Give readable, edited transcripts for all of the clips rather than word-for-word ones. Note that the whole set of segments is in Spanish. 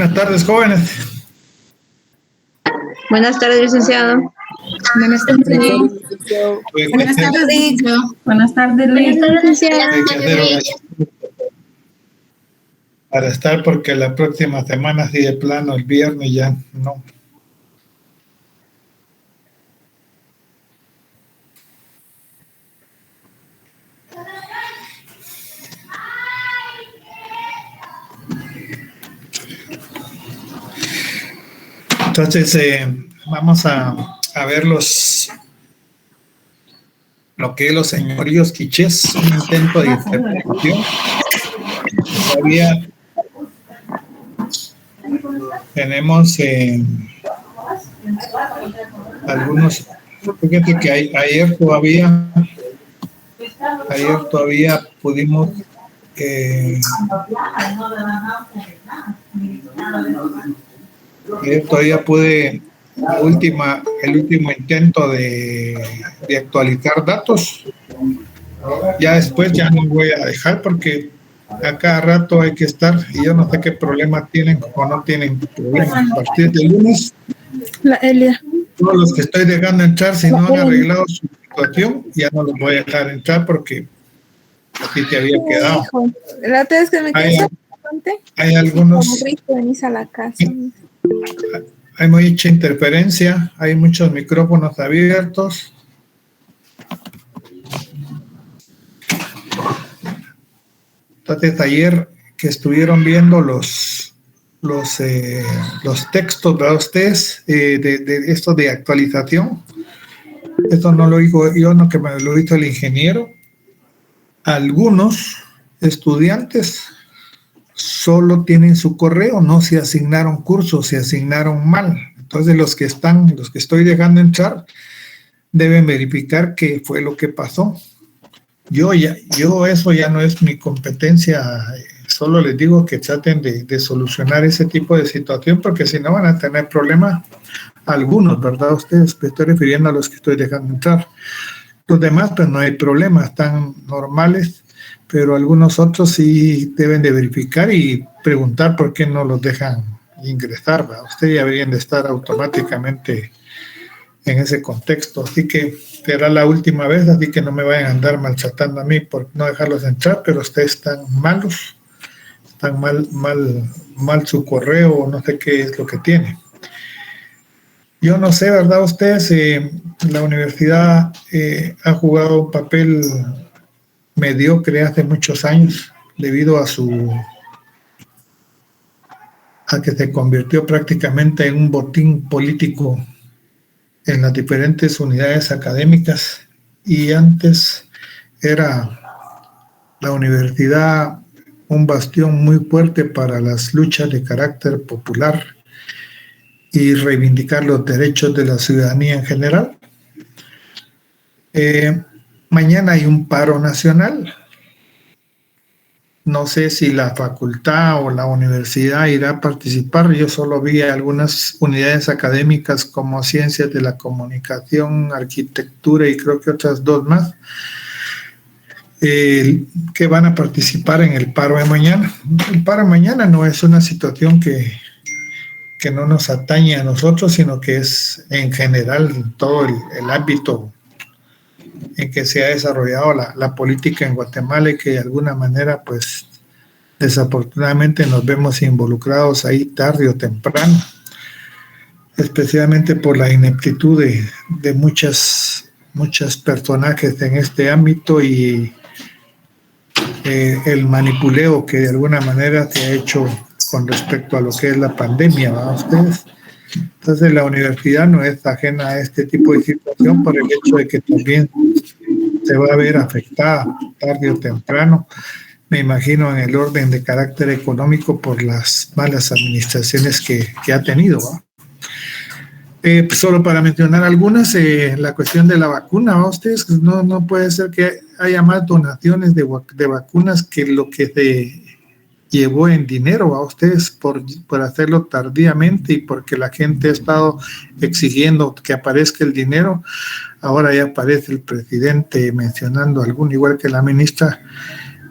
Buenas tardes, jóvenes. Buenas tardes, licenciado. Buenas tardes, licenciado. Buenas tardes, licenciado. Buenas tardes, licenciado. Para estar, porque la próxima semana, si de plano, el viernes ya no. Entonces, vamos a ver lo que es los señoríos quichés, un intento de interpretación. Todavía tenemos algunos, fíjate que ayer todavía pudimos todavía pude el último intento de actualizar datos. Ya después ya no voy a dejar porque a cada rato hay que estar y yo no sé qué problema tienen o no tienen problemas. A partir del lunes, todos los que estoy dejando entrar, si no han arreglado su situación, ya no los voy a dejar entrar porque así te había quedado. La otra vez que me quedé hay algunos. Venís a la casa. Hay mucha interferencia, hay muchos micrófonos abiertos. Entonces, ayer que estuvieron viendo los textos, ¿verdad? Ustedes, de esto de actualización, esto no lo digo yo, no, que me lo hizo el ingeniero. Algunos estudiantes solo tienen su correo, no se asignaron cursos, se asignaron mal. Entonces los que estoy dejando entrar deben verificar qué fue lo que pasó. Yo eso ya no es mi competencia, solo les digo que traten de solucionar ese tipo de situación, porque si no van a tener problemas algunos, ¿verdad? Ustedes, me estoy refiriendo a los que estoy dejando entrar. Los demás, pues no hay problema, están normales, pero algunos otros sí deben de verificar y preguntar por qué no los dejan ingresar, ¿verdad? Ustedes ya deberían de estar automáticamente en ese contexto, así que será la última vez, así que no me vayan a andar maltratando a mí por no dejarlos entrar, pero ustedes están malos, están mal su correo, o no sé qué es lo que tiene. Yo no sé, ¿verdad? Ustedes, la universidad ha jugado un papel mediocre hace muchos años debido a que se convirtió prácticamente en un botín político en las diferentes unidades académicas, y antes era la universidad un bastión muy fuerte para las luchas de carácter popular y reivindicar los derechos de la ciudadanía en general. Mañana hay un paro nacional. No sé si la facultad o la universidad irá a participar. Yo solo vi algunas unidades académicas como Ciencias de la Comunicación, Arquitectura y creo que otras dos más, que van a participar en el paro de mañana. El paro de mañana no es una situación que no nos atañe a nosotros, sino que es en general todo el ámbito en que se ha desarrollado la política en Guatemala, y que de alguna manera, pues, desafortunadamente nos vemos involucrados ahí tarde o temprano, especialmente por la ineptitud de muchos personajes en este ámbito y el manipuleo que de alguna manera se ha hecho con respecto a lo que es la pandemia, ¿verdad ustedes? Entonces la universidad no es ajena a este tipo de situación por el hecho de que también se va a ver afectada tarde o temprano, me imagino, en el orden de carácter económico por las malas administraciones que ha tenido, ¿no? Solo para mencionar algunas, la cuestión de la vacuna, ¿no? Ustedes, no puede ser que haya más donaciones de vacunas que lo que se llevó en dinero a ustedes por hacerlo tardíamente y porque la gente ha estado exigiendo que aparezca el dinero. Ahora ya aparece el presidente mencionando igual que la ministra,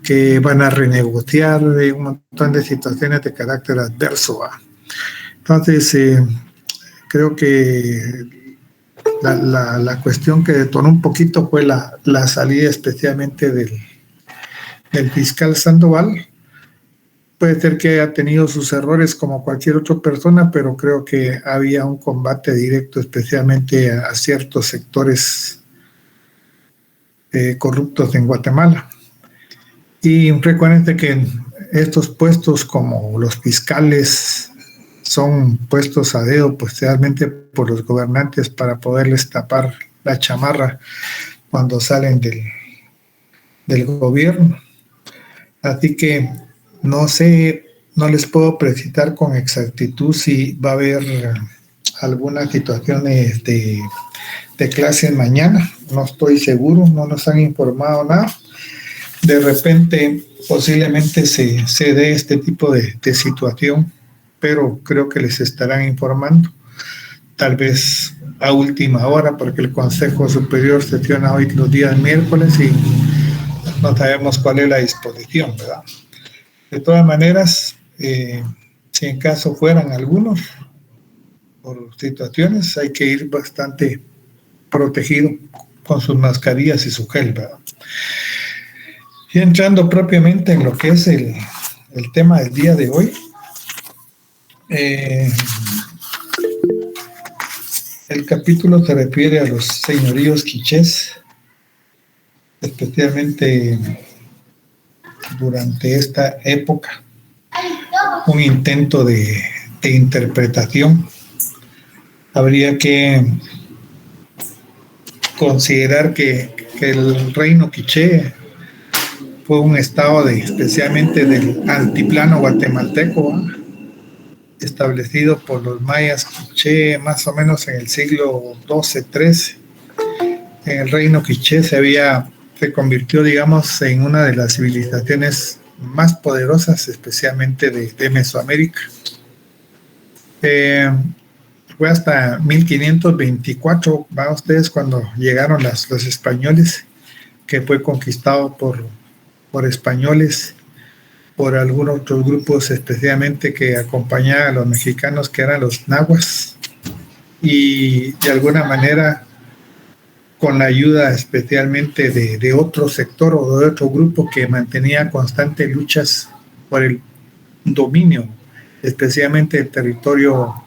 que van a renegociar un montón de situaciones de carácter adverso. Entonces, creo que la cuestión que detonó un poquito fue la salida especialmente del fiscal Sandoval. Puede ser que haya tenido sus errores como cualquier otra persona, pero creo que había un combate directo especialmente a ciertos sectores corruptos en Guatemala. Y recuerden que estos puestos como los fiscales son puestos a dedo, pues realmente por los gobernantes para poderles tapar la chamarra cuando salen del gobierno. Así que no sé, no les puedo precisar con exactitud si va a haber algunas situaciones de clases mañana. No estoy seguro, no nos han informado nada. De repente, posiblemente se dé este tipo de situación, pero creo que les estarán informando. Tal vez a última hora, porque el Consejo Superior sesiona hoy los días miércoles y no sabemos cuál es la disposición, ¿verdad? De todas maneras, si en caso fueran algunos por situaciones, hay que ir bastante protegido con sus mascarillas y su gel, ¿verdad? Y entrando propiamente en lo que es el tema del día de hoy, el capítulo se refiere a los señoríos quichés, especialmente durante esta época, un intento de interpretación. Habría que considerar que el reino quiché fue un estado especialmente del altiplano guatemalteco, establecido por los mayas quiché más o menos en el siglo XII-XIII. En el reino quiché se convirtió, digamos, en una de las civilizaciones más poderosas, especialmente de Mesoamérica. Fue hasta 1524, ¿va ustedes? Cuando llegaron los españoles, que fue conquistado por españoles, por algunos otros grupos, especialmente que acompañaban a los mexicanos, que eran los nahuas, y de alguna manera, con la ayuda especialmente de otro sector o de otro grupo que mantenía constantes luchas por el dominio, especialmente el territorio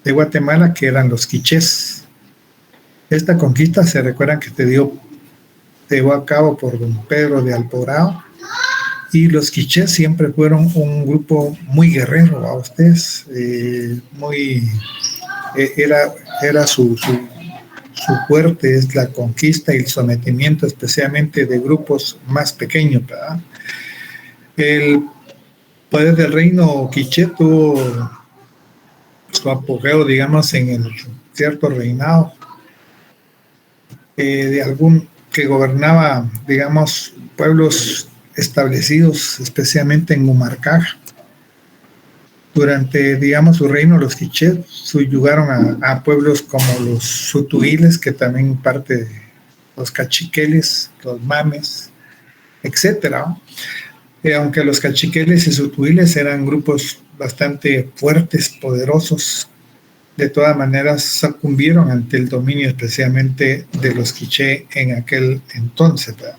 de Guatemala, que eran los quichés. Esta conquista se recuerdan que se llevó a cabo por don Pedro de Alborao, y los quichés siempre fueron un grupo muy guerrero, a ustedes, era su fuerte es la conquista y el sometimiento, especialmente de grupos más pequeños, ¿verdad? El poder del reino quiché tuvo su apogeo, digamos, en el cierto reinado que gobernaba, digamos, pueblos establecidos, especialmente en Humarcaja. Durante, digamos, su reino, los quichés subyugaron a pueblos como los sutuiles, que también parte de los cachiqueles, los mames, etcétera. Aunque los cachiqueles y sutuiles eran grupos bastante fuertes, poderosos, de todas maneras sucumbieron ante el dominio especialmente de los quiché en aquel entonces, ¿verdad?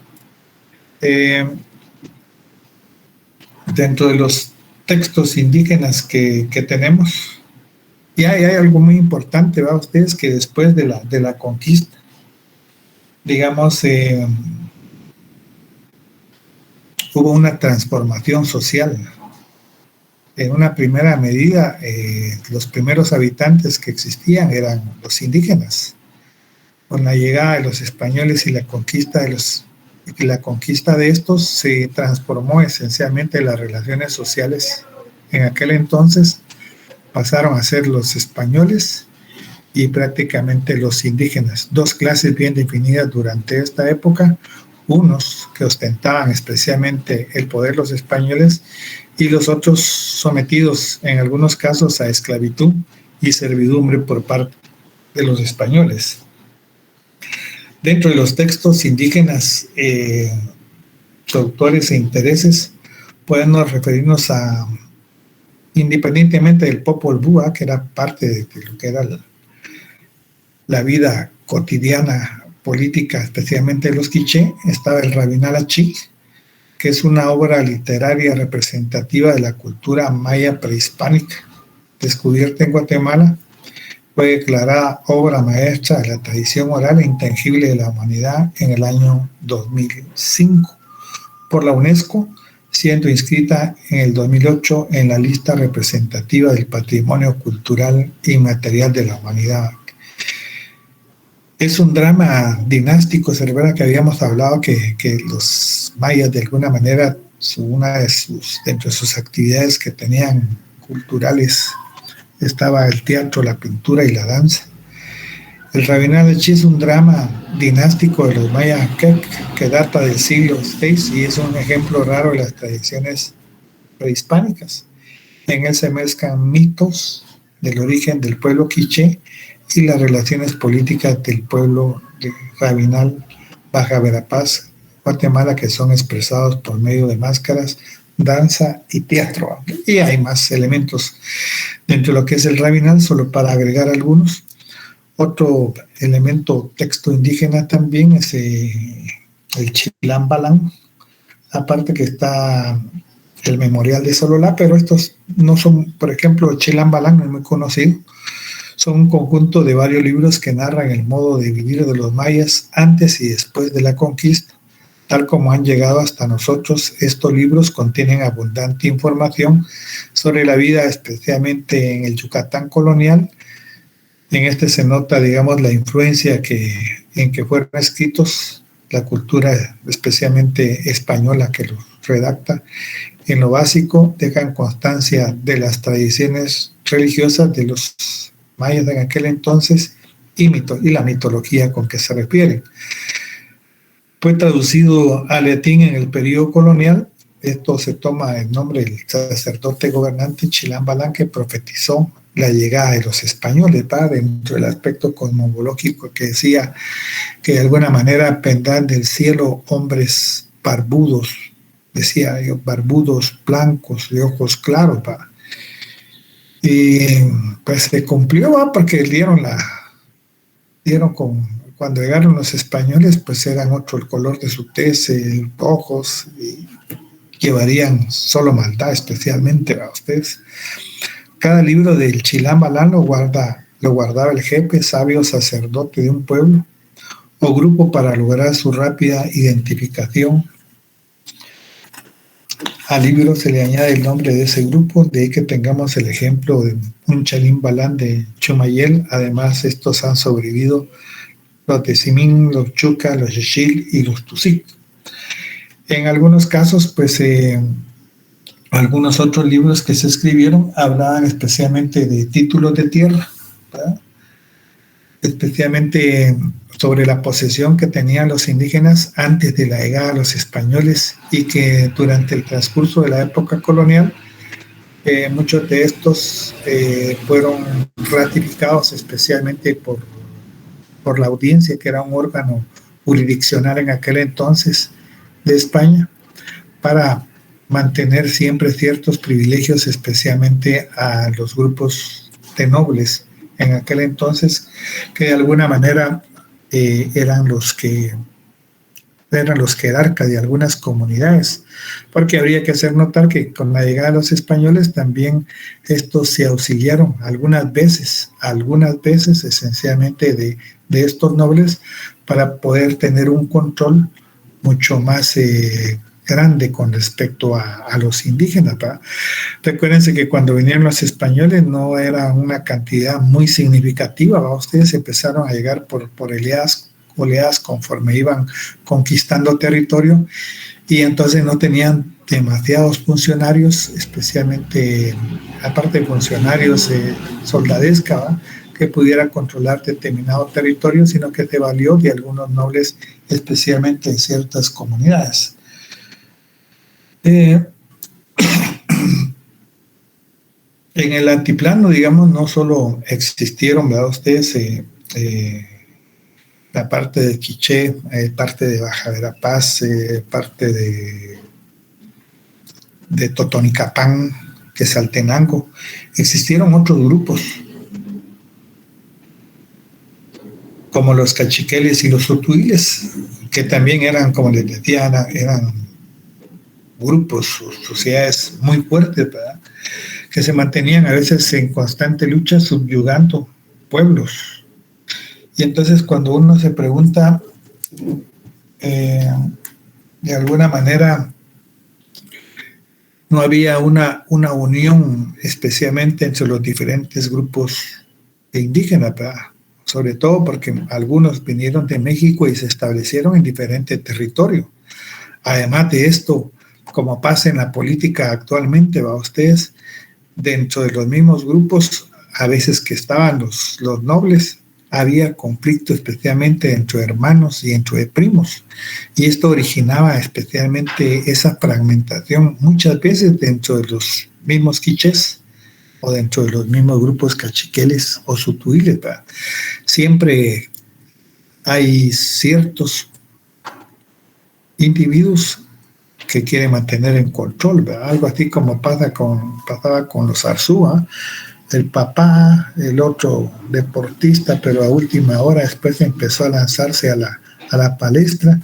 Dentro de los textos indígenas que tenemos, y hay algo muy importante, ¿verdad? Ustedes, que después de la conquista, digamos, hubo una transformación social. En una primera medida, los primeros habitantes que existían eran los indígenas. Con la llegada de los españoles y la conquista de estos, se transformó esencialmente las relaciones sociales. En aquel entonces pasaron a ser los españoles y prácticamente los indígenas, dos clases bien definidas durante esta época, unos que ostentaban especialmente el poder, los españoles, y los otros sometidos en algunos casos a esclavitud y servidumbre por parte de los españoles. Dentro de los textos indígenas, autores e intereses, podemos referirnos a independientemente del Popol Vuh, que era parte de lo que era la vida cotidiana política, especialmente de los quiché, estaba el Rabinal Achí, que es una obra literaria representativa de la cultura maya prehispánica, descubierta en Guatemala. Fue declarada obra maestra de la tradición oral e intangible de la humanidad en el año 2005 por la UNESCO, siendo inscrita en el 2008 en la lista representativa del patrimonio cultural inmaterial de la humanidad. Es un drama dinástico, se recuerda que habíamos hablado que los mayas de alguna manera, dentro de sus actividades que tenían culturales, estaba el teatro, la pintura y la danza. El Rabinal Achí es un drama dinástico de los mayas que data del siglo VI y es un ejemplo raro de las tradiciones prehispánicas. En él se mezclan mitos del origen del pueblo quiché y las relaciones políticas del pueblo de Rabinal, Baja Verapaz, Guatemala, que son expresados por medio de máscaras, danza y teatro. Y hay más elementos dentro de lo que es el Rabinal, solo para agregar algunos. Otro elemento texto indígena también es el Chilam Balán, aparte que está el memorial de Sololá, pero estos no son, por ejemplo, el Chilam Balán no es muy conocido. Son un conjunto de varios libros que narran el modo de vivir de los mayas antes y después de la conquista. Tal como han llegado hasta nosotros, estos libros contienen abundante información sobre la vida, especialmente en el Yucatán colonial. En este se nota, digamos, la influencia en que fueron escritos, la cultura especialmente española que los redacta. En lo básico, dejan constancia de las tradiciones religiosas de los mayas en aquel entonces y la mitología con que se refieren. Fue traducido al latín en el periodo colonial. Esto se toma el nombre del sacerdote gobernante Chilam Balán, que profetizó la llegada de los españoles, dentro del aspecto cosmológico, que decía que de alguna manera vendrán del cielo hombres barbudos, decía yo, barbudos, blancos, de ojos claros, y pues se cumplió, porque cuando llegaron los españoles, pues eran otro el color de su tez, ojos, y llevarían solo maldad, especialmente a ustedes. Cada libro del Chilam Balán lo guardaba el jefe, sabio sacerdote de un pueblo o grupo para lograr su rápida identificación. Al libro se le añade el nombre de ese grupo, de ahí que tengamos el ejemplo de un Chilam Balán de Chumayel. Además, estos han sobrevivido los de Simín, los Chuca, los Xixil y los Tusic. En algunos casos, pues algunos otros libros que se escribieron hablaban especialmente de títulos de tierra, ¿verdad? Especialmente sobre la posesión que tenían los indígenas antes de la llegada de los españoles, y que durante el transcurso de la época colonial muchos de estos fueron ratificados especialmente por la audiencia, que era un órgano jurisdiccional en aquel entonces de España, para mantener siempre ciertos privilegios, especialmente a los grupos de nobles en aquel entonces, que de alguna manera eran los jerarcas de algunas comunidades, porque habría que hacer notar que con la llegada de los españoles también estos se auxiliaron algunas veces esencialmente de estos nobles, para poder tener un control mucho más grande con respecto a los indígenas, ¿verdad? Recuérdense que cuando vinieron los españoles no era una cantidad muy significativa, ¿verdad? Ustedes empezaron a llegar por oleadas conforme iban conquistando territorio, y entonces no tenían demasiados funcionarios, especialmente aparte de funcionarios soldadesca, ¿verdad?, que pudieran controlar determinado territorio, sino que se valió de algunos nobles, especialmente en ciertas comunidades. En el altiplano, digamos, no solo existieron, ¿verdad?, ustedes, la parte de Quiché, parte de Baja Verapaz, parte de Totonicapán, Quetzaltenango. Existieron otros grupos, como los cachiqueles y los sotuiles, que también eran, como les decía, eran grupos, sociedades muy fuertes, ¿verdad?, que se mantenían a veces en constante lucha subyugando pueblos. Y entonces cuando uno se pregunta, de alguna manera, no había una unión especialmente entre los diferentes grupos indígenas, ¿verdad?, sobre todo porque algunos vinieron de México y se establecieron en diferentes territorios. Además de esto, como pasa en la política actualmente, ¿va ustedes? Dentro de los mismos grupos, a veces que estaban los nobles, había conflicto especialmente entre hermanos y entre primos. Y esto originaba especialmente esa fragmentación muchas veces dentro de los mismos quichés o dentro de los mismos grupos cachiqueles o sutuiles, ¿verdad? Siempre hay ciertos individuos que quiere mantener en control, ¿verdad? Algo así como pasaba con los Arzúa, el papá, el otro deportista, pero a última hora después empezó a lanzarse a la palestra,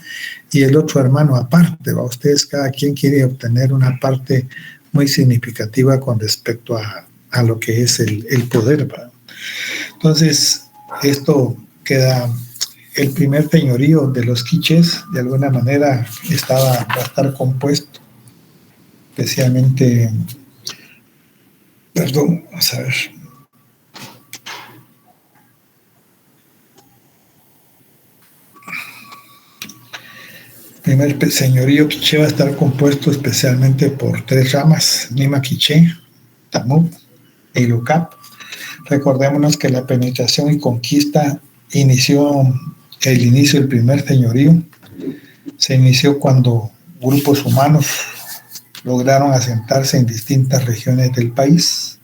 y el otro hermano aparte, ¿va? Ustedes, cada quien quiere obtener una parte muy significativa con respecto a lo que es el poder, ¿verdad? Entonces, esto queda. El primer señorío de los quichés, de alguna manera, va a estar compuesto, especialmente, vamos a ver. El primer señorío quiché va a estar compuesto especialmente por 3 ramas: Nima Quiché, Tamú e Ilucap. Recordémonos que la penetración y conquista el inicio del primer señorío se inició cuando grupos humanos lograron asentarse en distintas regiones del país,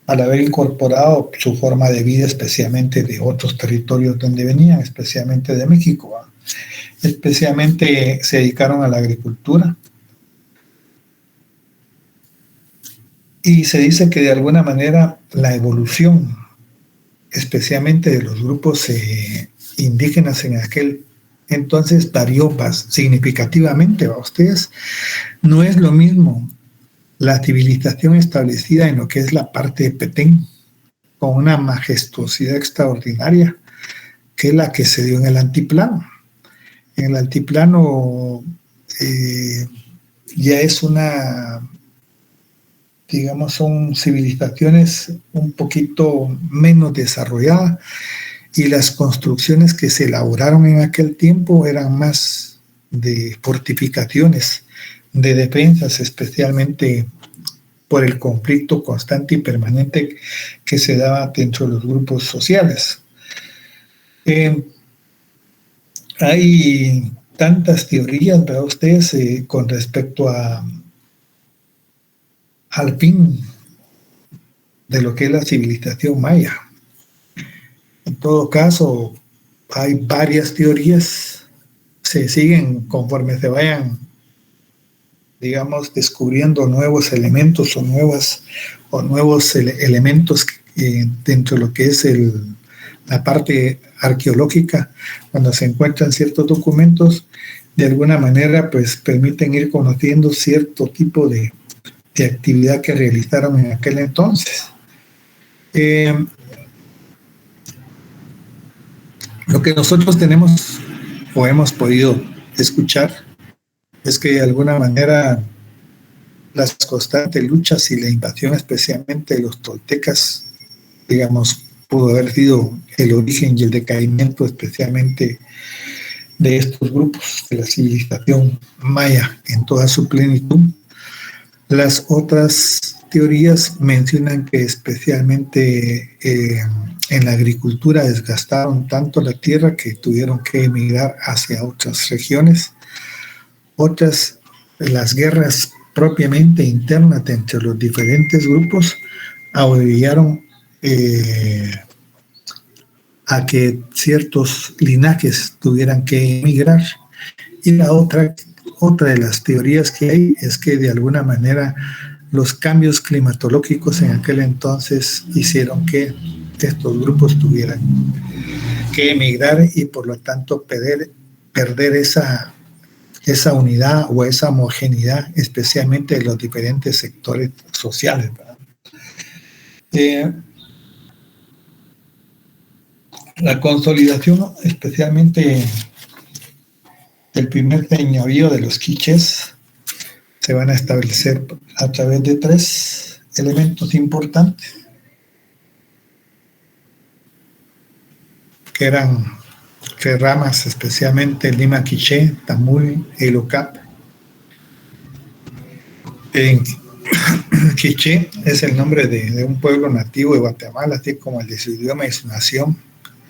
al haber incorporado su forma de vida especialmente de otros territorios donde venían, especialmente de México. Especialmente se dedicaron a la agricultura, y se dice que de alguna manera la evolución especialmente de los grupos indígenas en aquel entonces varió significativamente, ¿va ustedes? No es lo mismo la civilización establecida en lo que es la parte de Petén, con una majestuosidad extraordinaria, que la que se dio en el altiplano. En el altiplano ya es son civilizaciones un poquito menos desarrolladas, y las construcciones que se elaboraron en aquel tiempo eran más de fortificaciones, de defensas, especialmente por el conflicto constante y permanente que se daba dentro de los grupos sociales. Hay tantas teorías, ¿verdad ustedes?, con respecto al fin de lo que es la civilización maya. En todo caso, hay varias teorías, se siguen conforme se vayan, descubriendo nuevos elementos o nuevos elementos dentro de lo que es la parte arqueológica. Cuando se encuentran ciertos documentos, de alguna manera, pues permiten ir conociendo cierto tipo de actividad que realizaron en aquel entonces. Lo que nosotros tenemos o hemos podido escuchar es que de alguna manera las constantes luchas y la invasión especialmente de los toltecas, pudo haber sido el origen y el decaimiento especialmente de estos grupos de la civilización maya en toda su plenitud. Las otras teorías mencionan que especialmente en la agricultura desgastaron tanto la tierra que tuvieron que emigrar hacia otras regiones. Otras, las guerras propiamente internas entre los diferentes grupos obligaron a que ciertos linajes tuvieran que emigrar. Y la otra de las teorías que hay es que de alguna manera los cambios climatológicos en aquel entonces hicieron que estos grupos tuvieran que emigrar y por lo tanto perder esa unidad o esa homogeneidad, especialmente de los diferentes sectores sociales, ¿verdad? La consolidación, especialmente el primer señorío de los quichés, se van a establecer a través de 3 elementos importantes, que eran 3 ramas, especialmente Lima Quiché, Tamuy e Ilocap. En Quiché es el nombre de un pueblo nativo de Guatemala, así como el de su idioma y su nación.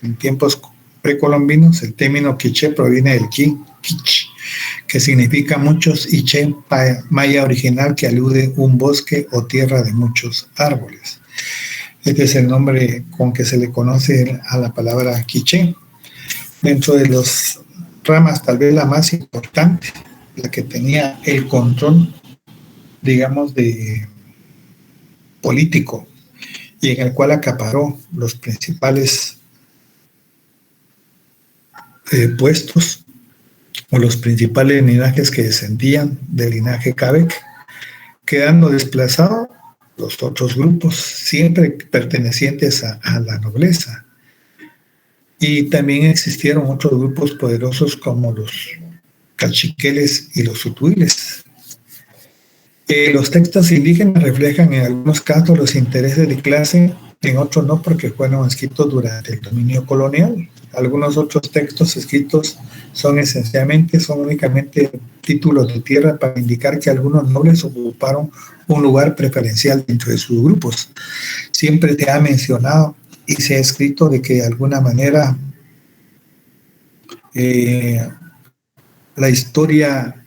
En tiempos precolombinos, el término quiché proviene del quich, que significa muchos, y ché, maya original, que alude a un bosque o tierra de muchos árboles. Este es el nombre con que se le conoce a la palabra quiché. Dentro de las ramas, tal vez la más importante, la que tenía el control, digamos, de político, y en el cual acaparó los principales puestos o los principales linajes que descendían del linaje Cabec, quedando desplazados los otros grupos, siempre pertenecientes a la nobleza. Y también existieron otros grupos poderosos como los cachiqueles y los utuiles. Los textos indígenas reflejan en algunos casos los intereses de clase, en otros no, porque fueron escritos durante el dominio colonial. Algunos otros textos escritos son únicamente títulos de tierra para indicar que algunos nobles ocuparon un lugar preferencial dentro de sus grupos. Siempre se ha mencionado y se ha escrito de que de alguna manera la historia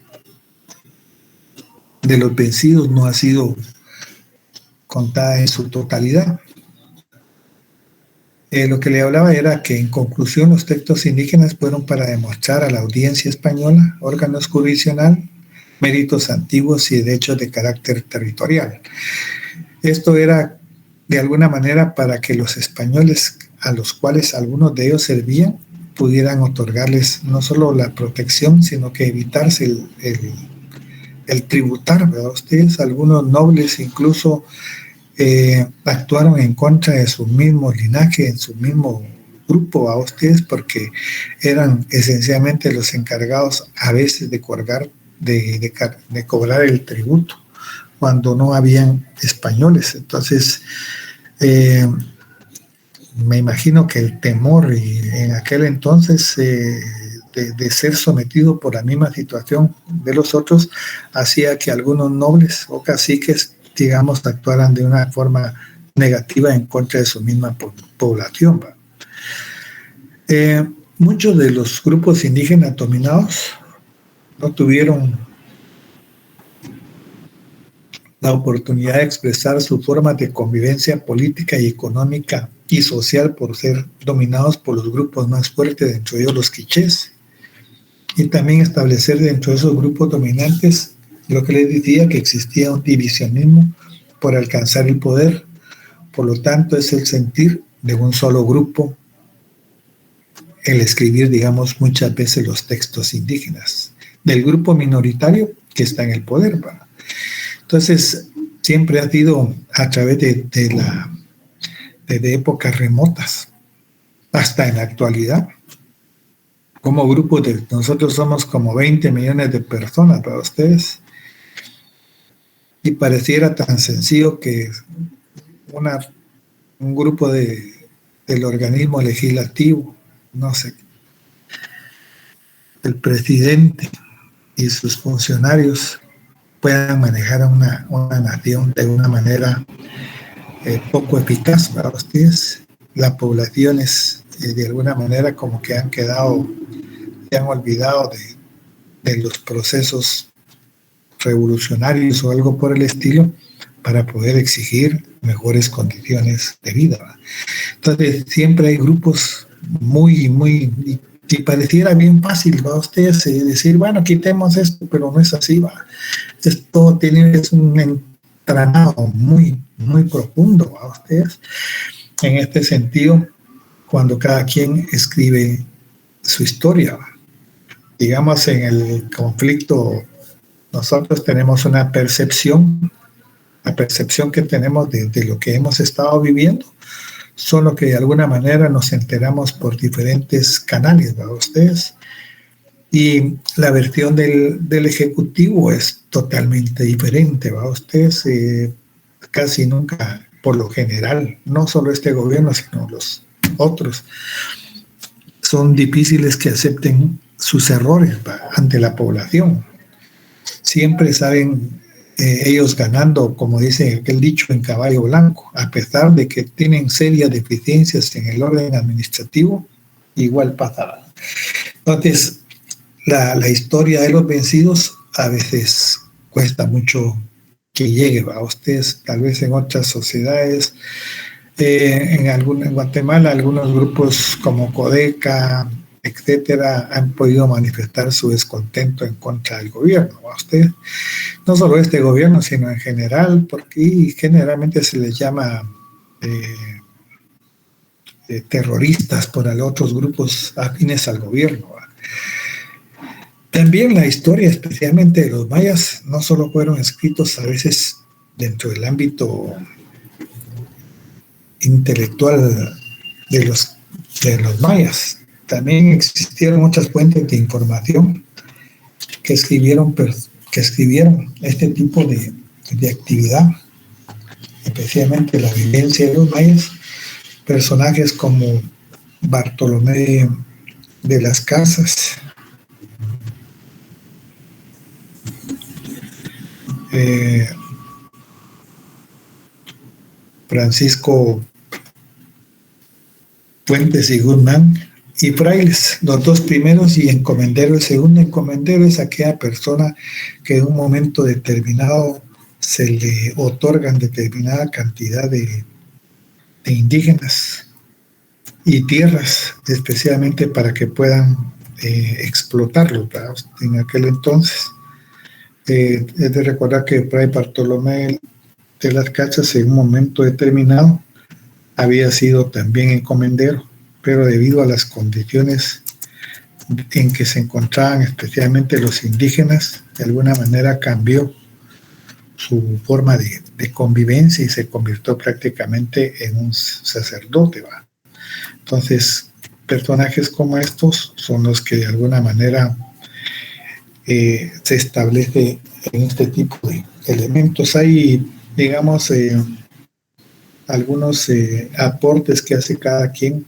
de los vencidos no ha sido contada en su totalidad. Lo que le hablaba era que, en conclusión, los textos indígenas fueron para demostrar a la audiencia española, órgano jurisdiccional, méritos antiguos y derechos de carácter territorial. Esto era, de alguna manera, para que los españoles, a los cuales algunos de ellos servían, pudieran otorgarles no solo la protección, sino que evitarse el tributar, ¿verdad? Ustedes, algunos nobles incluso actuaron en contra de su mismo linaje, en su mismo grupo, a ustedes, porque eran esencialmente los encargados a veces de cobrar el tributo cuando no habían españoles. Entonces, me imagino que el temor en aquel entonces de ser sometido por la misma situación de los otros hacía que algunos nobles o caciques, digamos, actuaran de una forma negativa en contra de su misma población. Muchos de los grupos indígenas dominados no tuvieron la oportunidad de expresar su forma de convivencia política y económica y social por ser dominados por los grupos más fuertes, dentro de ellos los quichés, y también establecer dentro de esos grupos dominantes lo que les decía, que existía un divisionismo por alcanzar el poder. Por lo tanto, es el sentir de un solo grupo el escribir, digamos, muchas veces los textos indígenas del grupo minoritario que está en el poder, ¿verdad? Entonces, siempre ha sido a través de épocas remotas hasta en la actualidad. Como grupo nosotros somos como 20 millones de personas para ustedes, y pareciera tan sencillo que un grupo del organismo legislativo, no sé, el presidente y sus funcionarios puedan manejar a una nación de una manera poco eficaz para ustedes. Las poblaciones de alguna manera como que se han olvidado de los procesos revolucionarios o algo por el estilo para poder exigir mejores condiciones de vida, ¿verdad? Entonces siempre hay grupos muy y pareciera bien fácil, ¿va? Ustedes decir, bueno, quitemos esto, pero no es así, ¿va? Esto es tramado muy, muy profundo a ustedes en este sentido, cuando cada quien escribe su historia. Digamos, en el conflicto, nosotros tenemos una percepción, la percepción que tenemos de lo que hemos estado viviendo, solo que de alguna manera nos enteramos por diferentes canales, ¿verdad ustedes? Y la versión del Ejecutivo es totalmente diferente, ¿verdad ustedes? Casi nunca, por lo general, no solo este gobierno, sino los otros, son difíciles que acepten sus errores, ¿verdad?, ante la población. Siempre saben ellos ganando, como dice aquel dicho, en caballo blanco, a pesar de que tienen serias deficiencias en el orden administrativo, igual pasará. Entonces, la historia de los vencidos a veces cuesta mucho que llegue a ustedes, tal vez en otras sociedades. En Guatemala, algunos grupos como Codeca, etcétera, han podido manifestar su descontento en contra del gobierno. ¿A ustedes? No solo este gobierno, sino en general, porque generalmente se les llama terroristas por otros grupos afines al gobierno. También la historia, especialmente de los mayas, no solo fueron escritos a veces dentro del ámbito intelectual de los mayas, también existieron muchas fuentes de información que escribieron este tipo de actividad, especialmente la vivencia de los mayas. Personajes como Bartolomé de las Casas, Francisco Fuentes y Guzmán, y frailes, los dos primeros, y encomendero el segundo. Encomendero es aquella persona que en un momento determinado se le otorgan determinada cantidad de indígenas y tierras, especialmente para que puedan explotarlos, ¿verdad? En aquel entonces. Es de recordar que Fray Bartolomé de las Casas en un momento determinado había sido también encomendero, pero debido a las condiciones en que se encontraban especialmente los indígenas, de alguna manera cambió su forma de convivencia y se convirtió prácticamente en un sacerdote, ¿va? Entonces, personajes como estos son los que de alguna manera se establece en este tipo de elementos. Hay, digamos, algunos aportes que hace cada quien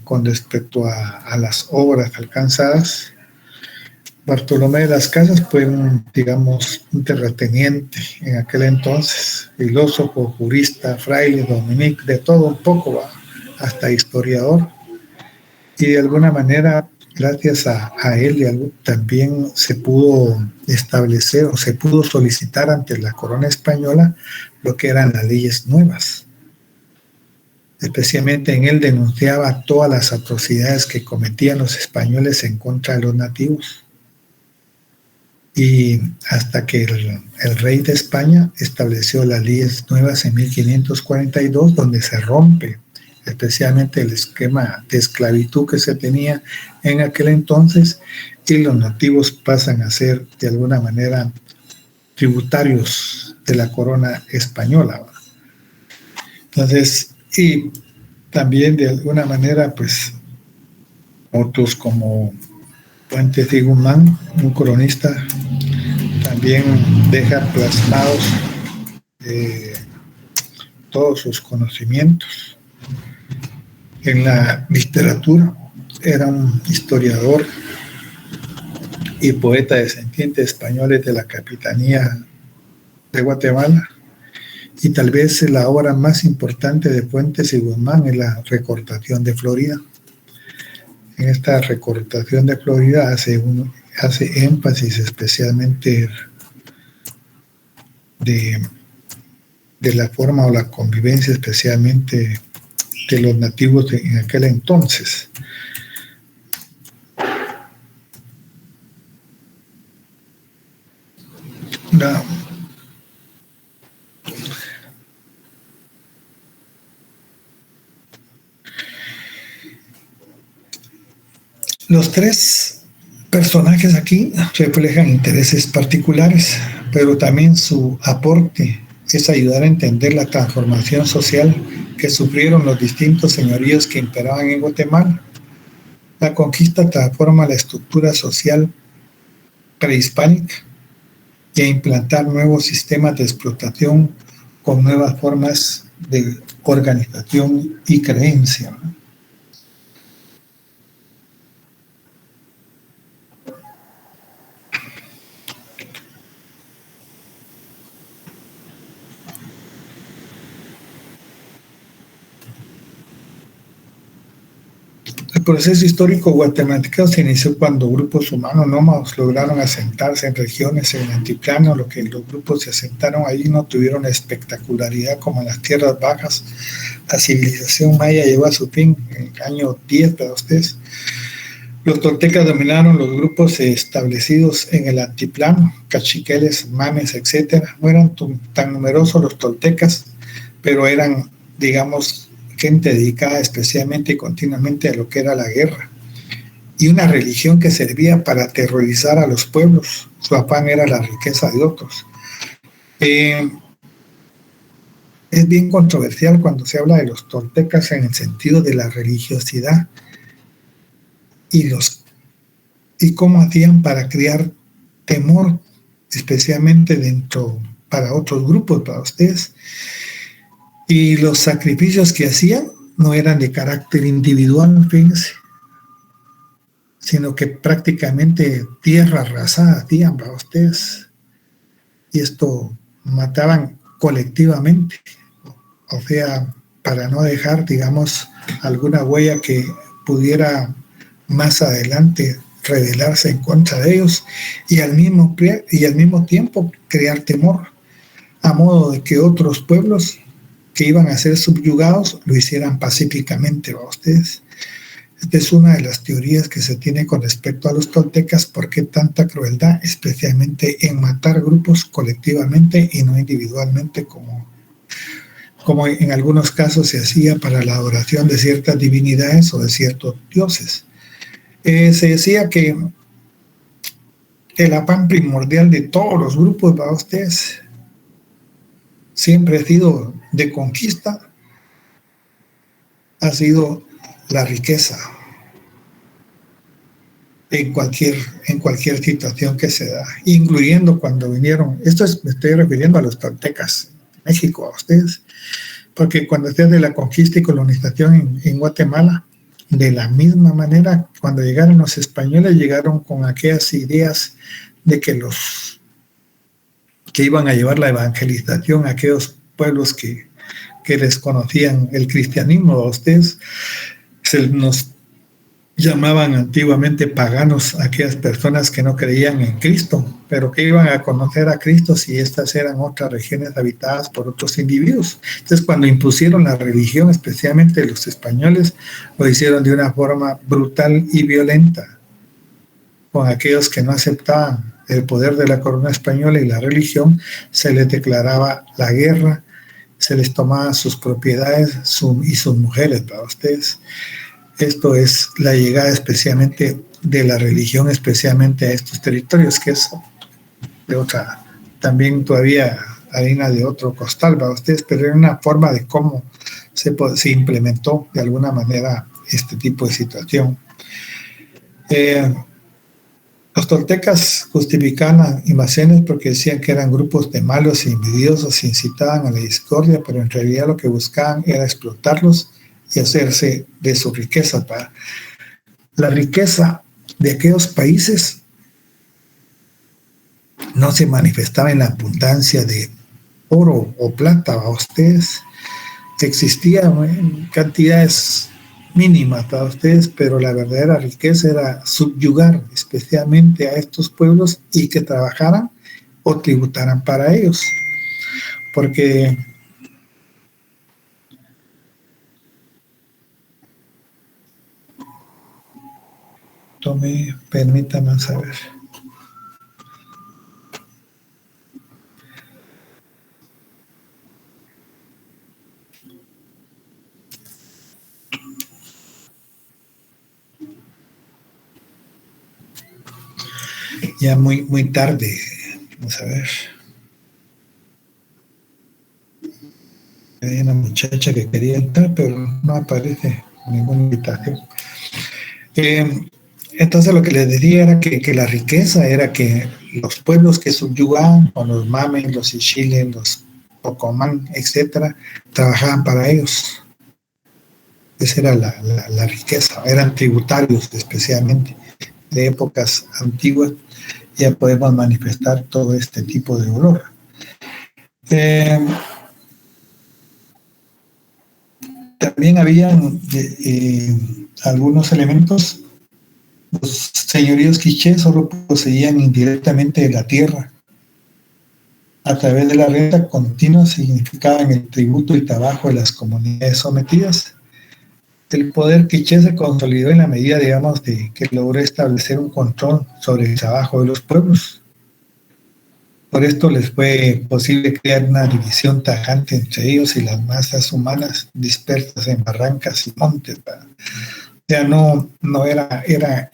con respecto a las obras alcanzadas. Bartolomé de las Casas fue un terrateniente en aquel entonces, filósofo, jurista, fraile, dominic, de todo un poco, hasta historiador, y de alguna manera, gracias a él, también se pudo establecer o se pudo solicitar ante la corona española lo que eran las leyes nuevas. Especialmente en él denunciaba todas las atrocidades que cometían los españoles en contra de los nativos. Y hasta que el rey de España estableció las leyes nuevas en 1542, donde se rompe especialmente el esquema de esclavitud que se tenía en aquel entonces, y los nativos pasan a ser de alguna manera tributarios de la corona española. Entonces, y también de alguna manera, pues, otros como Fuentes y Guzmán, un cronista, también deja plasmados todos sus conocimientos en la literatura. Era un historiador y poeta descendiente de españoles de la capitanía de Guatemala, y tal vez la obra más importante de Fuentes y Guzmán es la Recortación de Florida. En esta Recortación de Florida hace énfasis especialmente de la forma o la convivencia especialmente de los nativos en aquel entonces. Los tres personajes aquí reflejan intereses particulares, pero también su aporte es ayudar a entender la transformación social que sufrieron los distintos señoríos que imperaban en Guatemala. La conquista transforma la estructura social prehispánica y a implantar nuevos sistemas de explotación con nuevas formas de organización y creencia. El proceso histórico guatemalteco se inició cuando grupos humanos nómadas lograron asentarse en regiones en el altiplano. Lo que los grupos se asentaron ahí no tuvieron espectacularidad como en las tierras bajas. La civilización maya llegó a su fin en el año 10 para ustedes. Los toltecas dominaron los grupos establecidos en el altiplano, cachiqueles, mames, etcétera. No eran tan numerosos los toltecas, pero eran, digamos, gente dedicada especialmente y continuamente a lo que era la guerra, y una religión que servía para aterrorizar a los pueblos. Su afán era la riqueza de otros. Es bien controversial cuando se habla de los toltecas en el sentido de la religiosidad y cómo hacían para crear temor, especialmente para otros grupos, para ustedes. Y los sacrificios que hacían no eran de carácter individual, fíjense, sino que prácticamente tierra arrasada hacían para ustedes. Y esto mataban colectivamente, o sea, para no dejar, digamos, alguna huella que pudiera más adelante rebelarse en contra de ellos y al mismo tiempo crear temor, a modo de que otros pueblos que iban a ser subyugados lo hicieran pacíficamente a ustedes. Esta es una de las teorías que se tiene con respecto a los toltecas. ¿Por qué tanta crueldad? Especialmente en matar grupos colectivamente y no individualmente, como en algunos casos se hacía para la adoración de ciertas divinidades o de ciertos dioses. Se decía que el afán primordial de todos los grupos para ustedes siempre ha sido de conquista, ha sido la riqueza en cualquier situación que se da, incluyendo cuando vinieron, me estoy refiriendo a los toltecas, México, a ustedes, porque cuando se hace la conquista y colonización en Guatemala, de la misma manera, cuando llegaron los españoles, llegaron con aquellas ideas de que iban a llevar la evangelización a aquellos pueblos que desconocían el cristianismo. A ustedes nos llamaban antiguamente paganos a aquellas personas que no creían en Cristo, pero que iban a conocer a Cristo si estas eran otras regiones habitadas por otros individuos. Entonces, cuando impusieron la religión, especialmente los españoles, lo hicieron de una forma brutal y violenta, con aquellos que no aceptaban el poder de la corona española y la religión. Se les declaraba la guerra, se les tomaban sus propiedades y sus mujeres para ustedes. Esto es la llegada especialmente de la religión, especialmente a estos territorios, que es de otra, también todavía harina de otro costal para ustedes, pero era una forma de cómo se implementó de alguna manera este tipo de situación. Los toltecas justificaban invasiones porque decían que eran grupos de malos e envidiosos, incitaban a la discordia, pero en realidad lo que buscaban era explotarlos y hacerse de su riqueza. La riqueza de aquellos países no se manifestaba en la abundancia de oro o plata a ustedes. Existía en cantidades mínimas para ustedes, pero la verdadera riqueza era subyugar especialmente a estos pueblos y que trabajaran o tributaran para ellos. Porque permítame saber. ya muy tarde. Vamos a ver. Hay una muchacha que quería entrar, pero no aparece ninguna invitación. Entonces lo que les decía era que la riqueza era que los pueblos que subyugaban, con los mames, los ichiles, los pocomán, etcétera, trabajaban para ellos. Esa era la riqueza, eran tributarios especialmente. De épocas antiguas ya podemos manifestar todo este tipo de dolor. También habían algunos elementos. Los señoríos quiché solo poseían indirectamente de la tierra. A través de la renta continua significaban el tributo y trabajo de las comunidades sometidas. El poder quiché se consolidó en la medida, digamos, de que logró establecer un control sobre el trabajo de los pueblos. Por esto les fue posible crear una división tajante entre ellos y las masas humanas dispersas en barrancas y montes. O sea, no era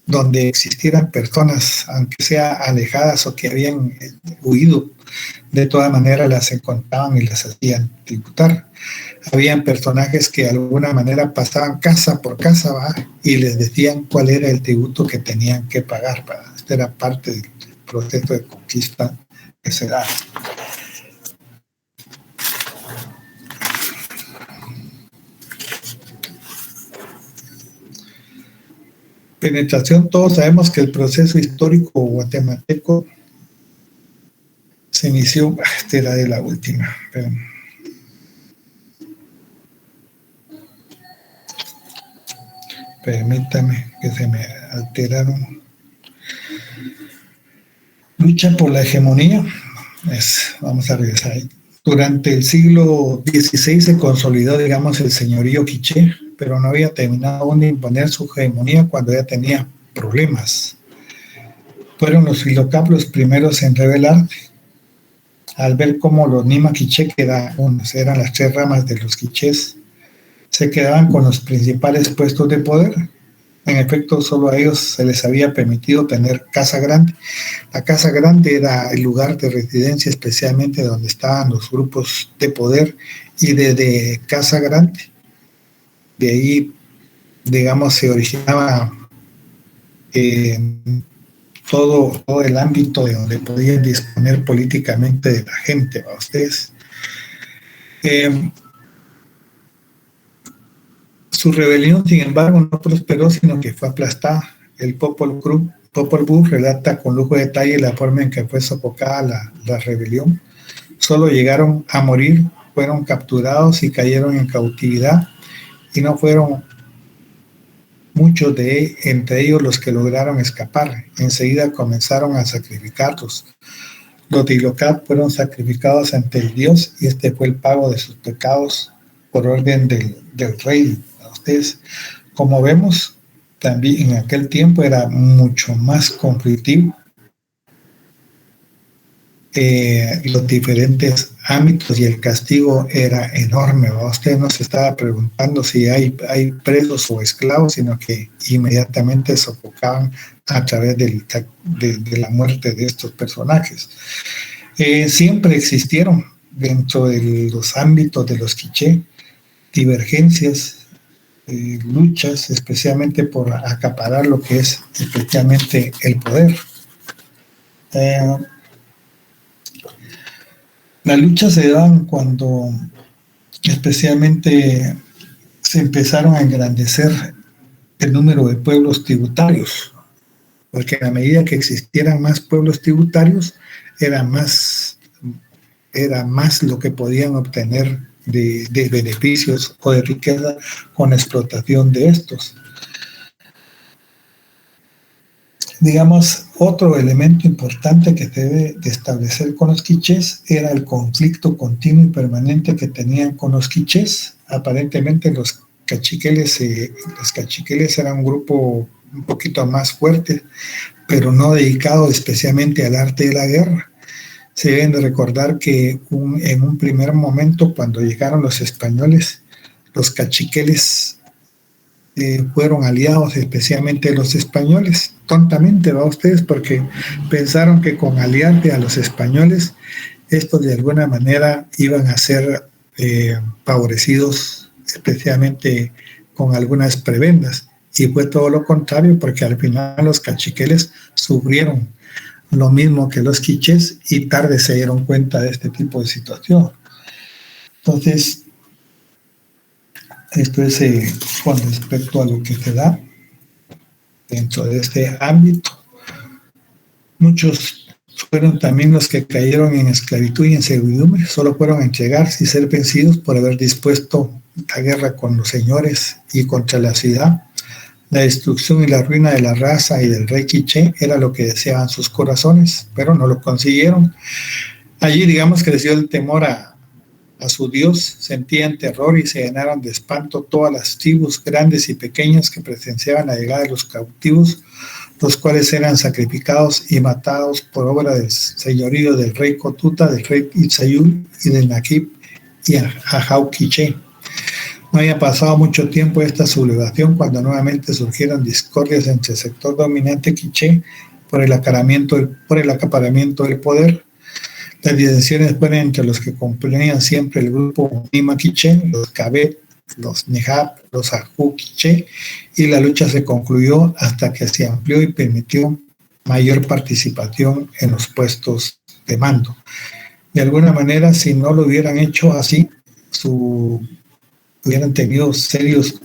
donde existieran personas, aunque sea alejadas o que habían huido, de todas maneras las encontraban y las hacían tributar. Habían personajes que de alguna manera pasaban casa por casa, ¿va? Y les decían cuál era el tributo que tenían que pagar. ¿Va? Esta era parte del proceso de conquista que se da. Penetración, todos sabemos que el proceso histórico guatemalteco se inició, esta era de la última, pero permítame que se me alteraron. Lucha por la hegemonía, vamos a regresar ahí. Durante el siglo XVI se consolidó, digamos, el señorío quiché, pero no había terminado aún de imponer su hegemonía cuando ya tenía problemas. Fueron los filocap los primeros en rebelarse, al ver cómo los Nima quiché, que eran las tres ramas de los quichés, se quedaban con los principales puestos de poder. En efecto, solo a ellos se les había permitido tener casa grande. La casa grande era el lugar de residencia, especialmente donde estaban los grupos de poder, y desde casa grande, de ahí, digamos, se originaba todo el ámbito de donde podían disponer políticamente de la gente, ¿va? Ustedes. Su rebelión, sin embargo, no prosperó, sino que fue aplastada. El Popol Vuh relata con lujo de detalle la forma en que fue sofocada la rebelión. Solo llegaron a morir, fueron capturados y cayeron en cautividad, y no fueron muchos entre ellos los que lograron escapar. Enseguida comenzaron a sacrificarlos. Los Dilocat fueron sacrificados ante el dios, y este fue el pago de sus pecados por orden del rey. Ustedes, como vemos, también en aquel tiempo era mucho más conflictivo los diferentes ámbitos, y el castigo era enorme, ¿va? Usted no se estaba preguntando si hay presos o esclavos, sino que inmediatamente sofocaban a través de la muerte de estos personajes. Siempre existieron dentro de los ámbitos de los quiché divergencias, luchas, especialmente por acaparar lo que es especialmente el poder. Las luchas se daban cuando especialmente se empezaron a engrandecer el número de pueblos tributarios, porque a medida que existieran más pueblos tributarios, era más lo que podían obtener de beneficios o de riqueza con explotación de estos. Digamos, otro elemento importante que debe de establecer con los quichés era el conflicto continuo y permanente que tenían con los quichés. Aparentemente los caciqueles eran un grupo un poquito más fuerte, pero no dedicado especialmente al arte de la guerra. Se deben de recordar que en un primer momento, cuando llegaron los españoles, los caciqueles fueron aliados, especialmente los españoles. Tontamente, ¿va ustedes? Porque pensaron que con aliarte a los españoles, estos de alguna manera iban a ser favorecidos, especialmente con algunas prebendas. Y fue todo lo contrario, porque al final los caciqueles sufrieron lo mismo que los quichés y tarde se dieron cuenta de este tipo de situación. Entonces, esto es con respecto a lo que se da dentro de este ámbito. Muchos fueron también los que cayeron en esclavitud y en servidumbre, solo fueron a entregarse y ser vencidos por haber dispuesto la guerra con los señores y contra la ciudad. La destrucción y la ruina de la raza y del rey quiché era lo que deseaban sus corazones, pero no lo consiguieron. Allí, digamos, creció el temor a su Dios, sentían terror y se llenaron de espanto todas las tribus grandes y pequeñas que presenciaban la llegada de los cautivos, los cuales eran sacrificados y matados por obra del señorío del rey Cotuta, del rey Itzayul y del Naquib y Ajau quiché. No había pasado mucho tiempo esta sublevación cuando nuevamente surgieron discordias entre el sector dominante quiché por el acaparamiento del poder. Las disensiones fueron entre los que componían siempre el grupo Nima quiché, los Cabet, los Nehab, los Ajú quiché, y la lucha se concluyó hasta que se amplió y permitió mayor participación en los puestos de mando. De alguna manera, si no lo hubieran hecho así, hubieran tenido serios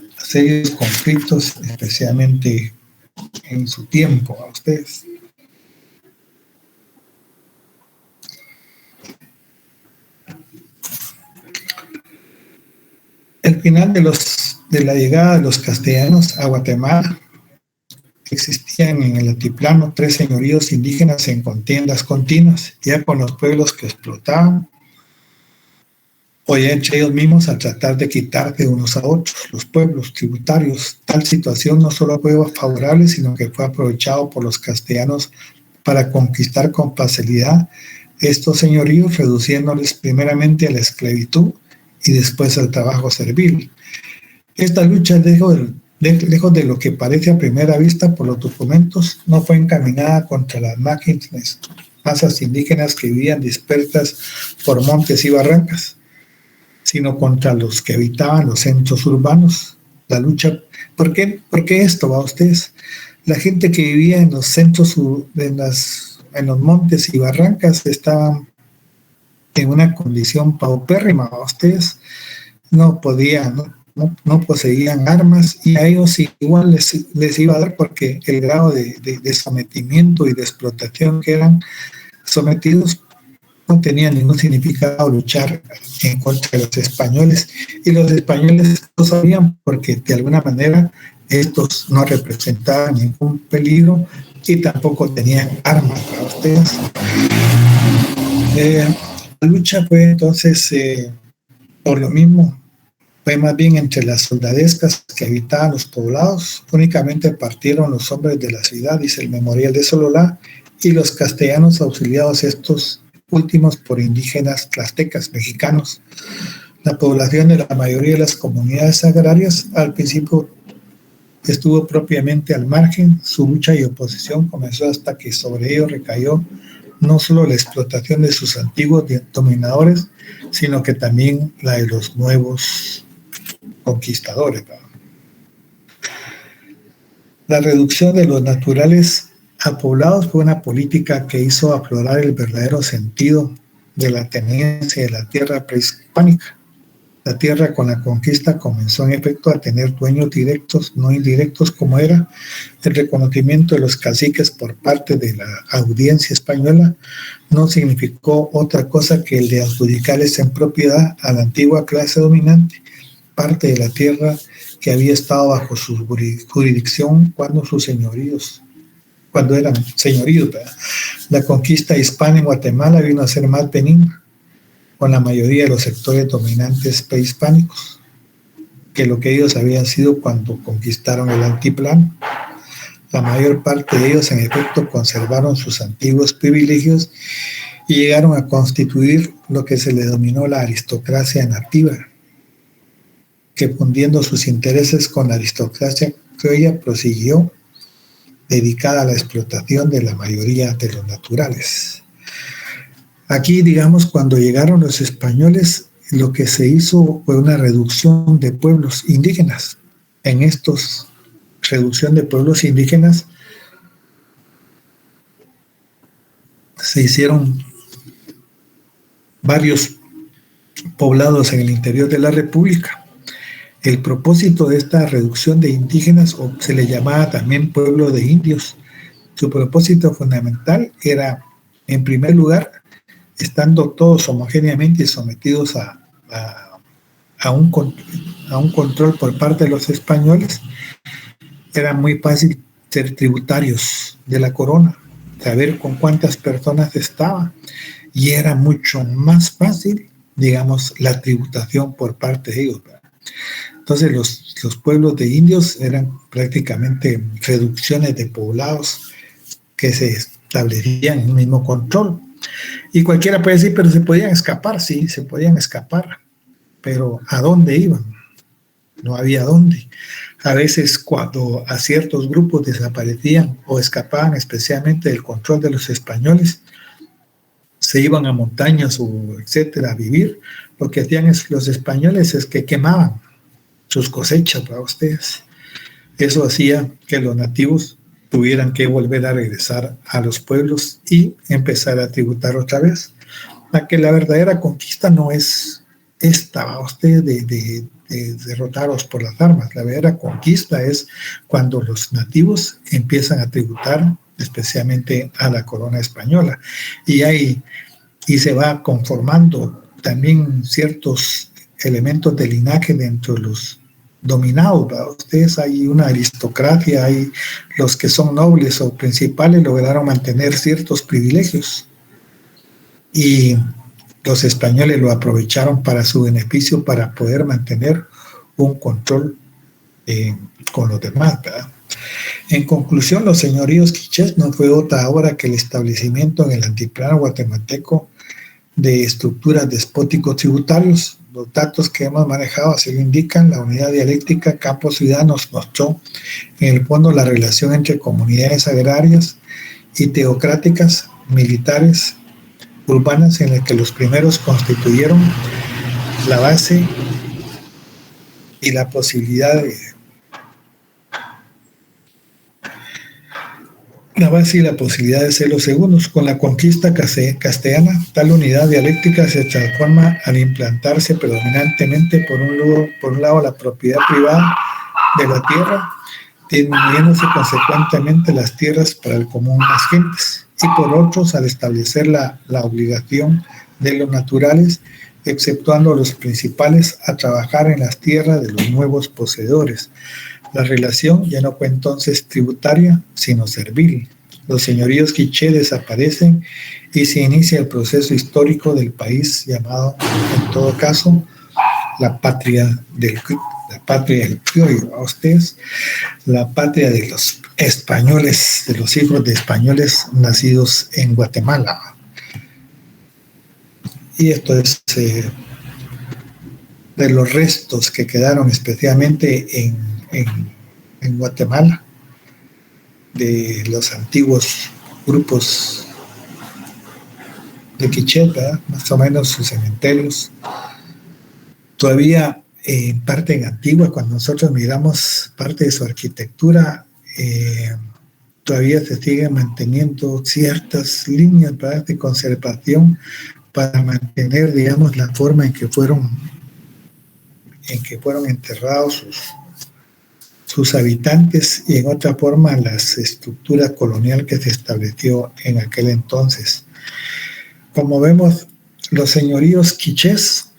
conflictos, especialmente en su tiempo, a ustedes. El final de la llegada de los castellanos a Guatemala, existían en el altiplano 3 señoríos indígenas en contiendas continuas, ya con los pueblos que explotaban, o ya entre ellos mismos a tratar de quitar de unos a otros los pueblos tributarios. Tal situación no solo fue favorable, sino que fue aprovechado por los castellanos para conquistar con facilidad estos señoríos, reduciéndoles primeramente a la esclavitud y después al trabajo servil. Esta lucha, lejos de lo que parece a primera vista por los documentos, no fue encaminada contra las masas indígenas que vivían dispersas por montes y barrancas, sino contra los que habitaban los centros urbanos. La lucha, ¿por qué esto, va ustedes? La gente que vivía en los centros, en los montes y barrancas, estaban en una condición paupérrima, ustedes no podían, no poseían armas, y a ellos igual les iba a dar, porque el grado de sometimiento y de explotación que eran sometidos no tenía ningún significado luchar en contra de los españoles, y los españoles lo sabían porque de alguna manera estos no representaban ningún peligro y tampoco tenían armas para ustedes. La lucha fue entonces, por lo mismo, fue más bien entre las soldadescas que habitaban los poblados. Únicamente partieron los hombres de la ciudad, dice el memorial de Sololá, y los castellanos auxiliados estos últimos por indígenas tlaxtecas mexicanos. La población de la mayoría de las comunidades agrarias al principio estuvo propiamente al margen. Su lucha y oposición comenzó hasta que sobre ellos recayó no solo la explotación de sus antiguos dominadores, sino que también la de los nuevos conquistadores. La reducción de los naturales a poblados fue una política que hizo aflorar el verdadero sentido de la tenencia de la tierra prehispánica. La tierra con la conquista comenzó en efecto a tener dueños directos, no indirectos como era. El reconocimiento de los caciques por parte de la audiencia española no significó otra cosa que el de adjudicarles en propiedad a la antigua clase dominante parte de la tierra que había estado bajo su jurisdicción cuando eran señoríos. La conquista hispana en Guatemala vino a ser más benigna con la mayoría de los sectores dominantes prehispánicos que lo que ellos habían sido cuando conquistaron el altiplano. La mayor parte de ellos, en efecto, conservaron sus antiguos privilegios y llegaron a constituir lo que se le denominó la aristocracia nativa. que fundiendo sus intereses con la aristocracia criolla prosiguió dedicada a la explotación de la mayoría de los naturales. Aquí, digamos, cuando llegaron los españoles, lo que se hizo fue una reducción de pueblos indígenas. En estos reducción de pueblos indígenas se hicieron varios poblados en el interior de la República. El propósito de esta reducción de indígenas, o se le llamaba también pueblo de indios, su propósito fundamental era, en primer lugar, estando todos homogéneamente sometidos a un control por parte de los españoles, era muy fácil ser tributarios de la corona, saber con cuántas personas estaba, y era mucho más fácil, digamos, la tributación por parte de ellos, ¿verdad? Entonces los pueblos de indios eran prácticamente reducciones de poblados que se establecían en un mismo control. Y cualquiera puede decir, pero se podían escapar, sí, se podían escapar, pero ¿a dónde iban? No había dónde. A veces cuando a ciertos grupos desaparecían o escapaban especialmente del control de los españoles, se iban a montañas o etcétera a vivir. Lo que hacían los españoles es que quemaban sus cosechas para ustedes. Eso hacía que los nativos tuvieran que volver a regresar a los pueblos y empezar a tributar otra vez. La que la verdadera conquista no es esta, usted, de derrotaros por las armas. La verdadera conquista es cuando los nativos empiezan a tributar, especialmente a la corona española. Y se va conformando también ciertos elementos de linaje dentro de los dominados, ¿verdad? Ustedes, hay una aristocracia, hay los que son nobles o principales lograron mantener ciertos privilegios y los españoles lo aprovecharon para su beneficio, para poder mantener un control con los demás, ¿verdad? En conclusión, los señoríos quichés no fue otra obra que el establecimiento en el altiplano guatemalteco de estructuras despóticos tributarios. Los datos que hemos manejado así lo indican. La unidad dialéctica campo-ciudad nos mostró en el fondo la relación entre comunidades agrarias y teocráticas, militares, urbanas, en las que los primeros constituyeron la base y la posibilidad de ser los segundos. Con la conquista castellana, tal unidad dialéctica se transforma al implantarse predominantemente por un lado la propiedad privada de la tierra, disminuyéndose consecuentemente las tierras para el común de las gentes, y por otros al establecer la obligación de los naturales, exceptuando a los principales, a trabajar en las tierras de los nuevos poseedores. La relación ya no fue entonces tributaria, sino servil. Los señoríos quiché desaparecen y se inicia el proceso histórico del país llamado, en todo caso, la patria del criollo. A ustedes, la patria de los españoles, de los hijos de españoles nacidos en Guatemala. Y esto es de los restos que quedaron especialmente en Guatemala, de los antiguos grupos de quiché, ¿verdad? Más o menos sus cementerios. Todavía en parte en Antigua, cuando nosotros miramos parte de su arquitectura, todavía se siguen manteniendo ciertas líneas, ¿verdad?, de conservación para mantener, digamos, la forma en que fueron enterrados sus habitantes, y en otra forma la estructura colonial que se estableció en aquel entonces. Como vemos, los señoríos quichés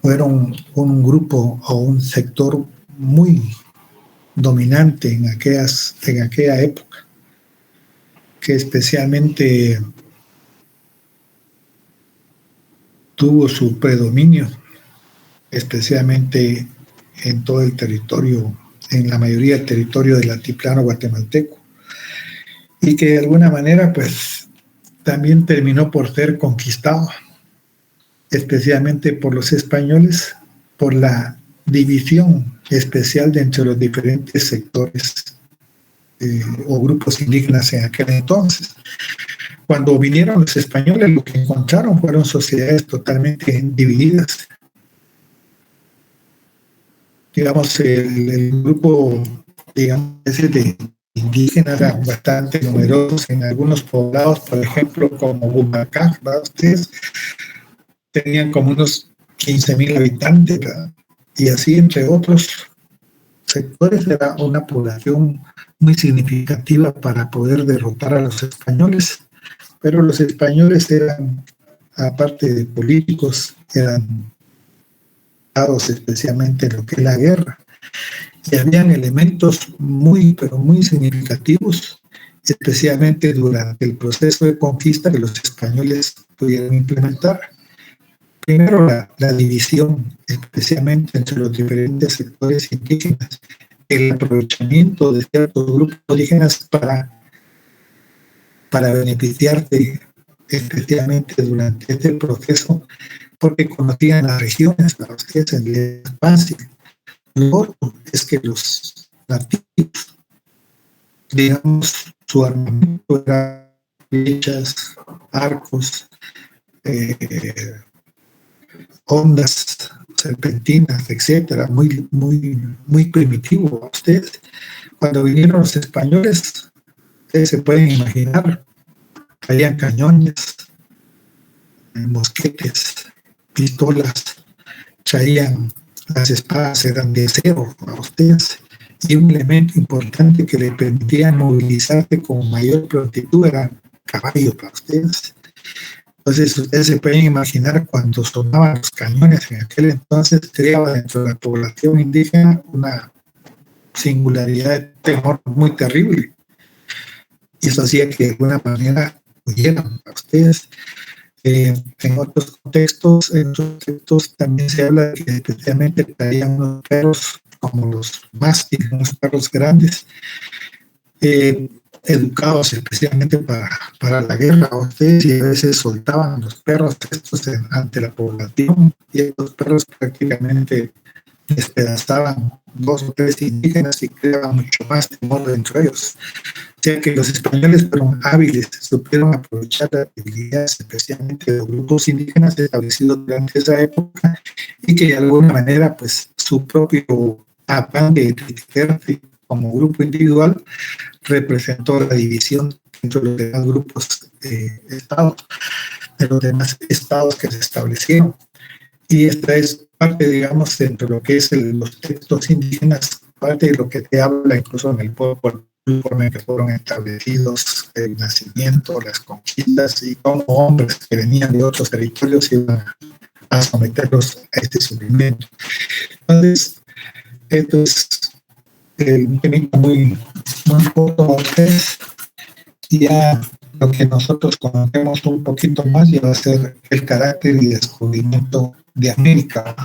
fueron un grupo o un sector muy dominante en aquella época, que especialmente tuvo su predominio, especialmente en todo el territorio, en la mayoría del territorio del altiplano guatemalteco, y que de alguna manera pues también terminó por ser conquistado especialmente por los españoles, por la división especial dentro de los diferentes sectores o grupos indígenas en aquel entonces. Cuando vinieron los españoles, lo que encontraron fueron sociedades totalmente divididas. Digamos, el grupo, digamos, ese de indígenas eran bastante numerosos en algunos poblados, por ejemplo, como Humacá, ¿verdad? Ustedes tenían como unos 15,000 habitantes, ¿verdad? Y así, entre otros sectores, era una población muy significativa para poder derrotar a los españoles. Pero los españoles eran, aparte de políticos, eran dados especialmente en lo que es la guerra. Y habían elementos muy, pero muy significativos, especialmente durante el proceso de conquista que los españoles pudieron implementar. Primero, la división, especialmente entre los diferentes sectores indígenas, el aprovechamiento de ciertos grupos indígenas para beneficiarse, especialmente durante este proceso, porque conocían las regiones, para ustedes es fácil. Lo otro es que los nativos, digamos, su armamento era flechas, arcos, ondas, serpentinas, etcétera, muy primitivo a ustedes. Cuando vinieron los españoles, ustedes se pueden imaginar, traían cañones, mosquetes, pistolas, traían las espadas, eran de acero a ustedes, y un elemento importante que le permitía movilizarse con mayor prontitud eran caballos para ustedes. Entonces, ustedes se pueden imaginar cuando sonaban los cañones en aquel entonces, creaba dentro de la población indígena una singularidad de temor muy terrible. Y eso hacía que de alguna manera huyeran a ustedes. En otros contextos también se habla de que especialmente traían unos perros como los mástiles, unos perros grandes, educados especialmente para la guerra a ustedes, y a veces soltaban los perros estos ante la población, y estos perros prácticamente despedazaban 2 o 3 indígenas y creaban mucho más temor dentro de ellos. O sea que los españoles fueron hábiles, supieron aprovechar las debilidades, especialmente de los grupos indígenas establecidos durante esa época, y que de alguna manera, pues, su propio afán de identificarse como grupo individual representó la división entre los demás grupos de los demás estados que se establecieron. Y esta es parte, digamos, entre lo que es los textos indígenas, parte de lo que te habla incluso en el pueblo, conforme que fueron establecidos el nacimiento, las conquistas, y como hombres que venían de otros territorios iban a someterlos a este sufrimiento. Entonces, esto es un tema muy corto, y ya lo que nosotros conocemos un poquito más ya va a ser el carácter y descubrimiento de América.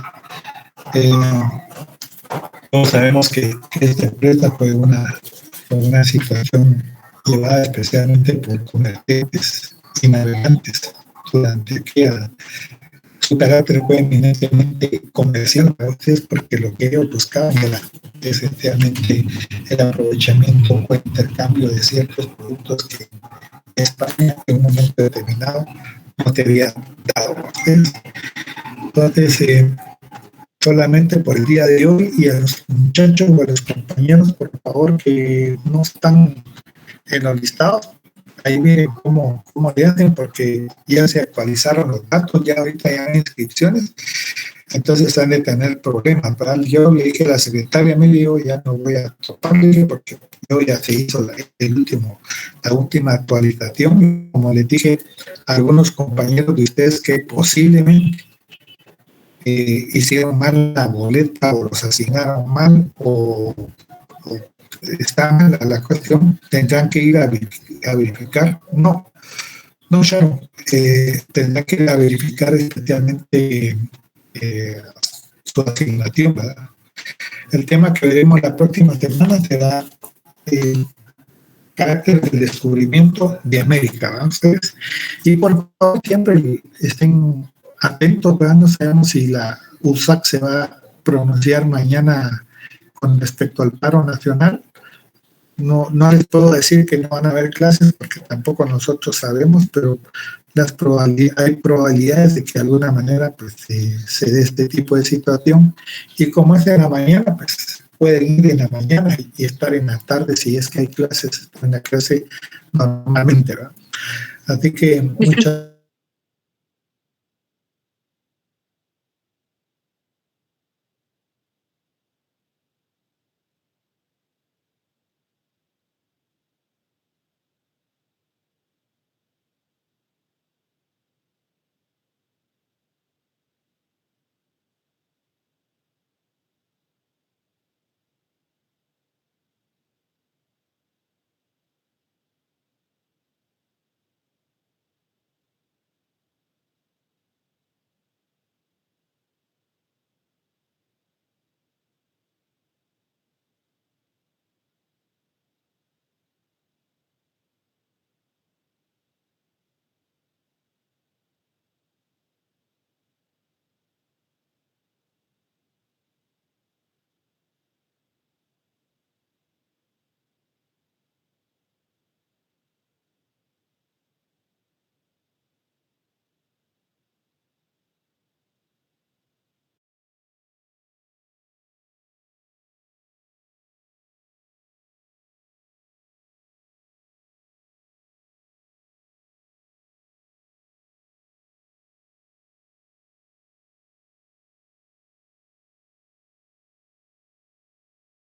Todos sabemos que esta empresa fue una situación llevada especialmente por comerciantes y navegantes durante que su carácter fue eminentemente comercial para ustedes, porque lo que ellos buscaban era esencialmente el aprovechamiento o intercambio de ciertos productos que España en un momento determinado no te había dado a ustedes. Entonces, solamente por el día de hoy, y a los muchachos o a los compañeros, por favor, que no están en los listados, ahí miren cómo le hacen, porque ya se actualizaron los datos, ya ahorita ya hay inscripciones, entonces han de tener problemas. Yo le dije a la secretaria, me dijo, ya no voy a toparle porque yo ya se hizo la última actualización. Como les dije a algunos compañeros de ustedes que posiblemente hicieron mal la boleta o los asignaron mal o está mal la cuestión, tendrán que ir a verificar. No, Sharon, tendrán que ir a verificar especialmente su asignación, ¿verdad? El tema que veremos la próxima semana será el carácter del descubrimiento de América, ¿verdad? Ustedes, y por favor siempre estén atentos, ¿verdad? No sabemos si la USAC se va a pronunciar mañana con respecto al paro nacional. No les puedo decir que no van a haber clases porque tampoco nosotros sabemos, pero hay probabilidades de que de alguna manera pues, se dé este tipo de situación. Y como es en la mañana, pues pueden ir en la mañana y estar en la tarde si es que hay clases, en la clase normalmente, ¿verdad? Así que muchas